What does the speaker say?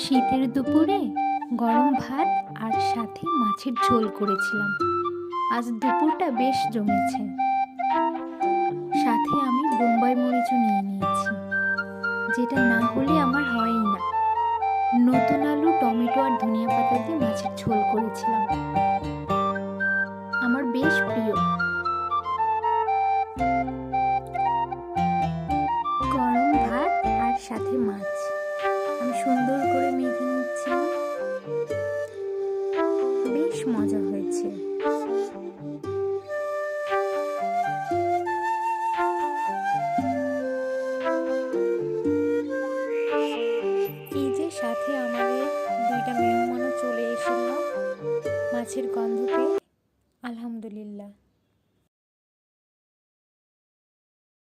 শীতের দুপুরে গরম ভাত আর সাথে মাছের ঝোল করেছিলাম। আজ দুপুরটা বেশ জমেছে। সাথে আমি বোম্বাই মরিচও নিয়ে নিয়েছি, যেটা না হলে আমার হয়ই না। নতুন আলু, টমেটো আর ধনিয়া পাতা দিয়ে মাছের ঝোল করেছিলাম, আমার বেশ প্রিয়। গরম ভাত আর সাথে মাছ আমি সুন্দর করে মেখে নিচ্ছিলাম, বেশ মজা হয়েছে।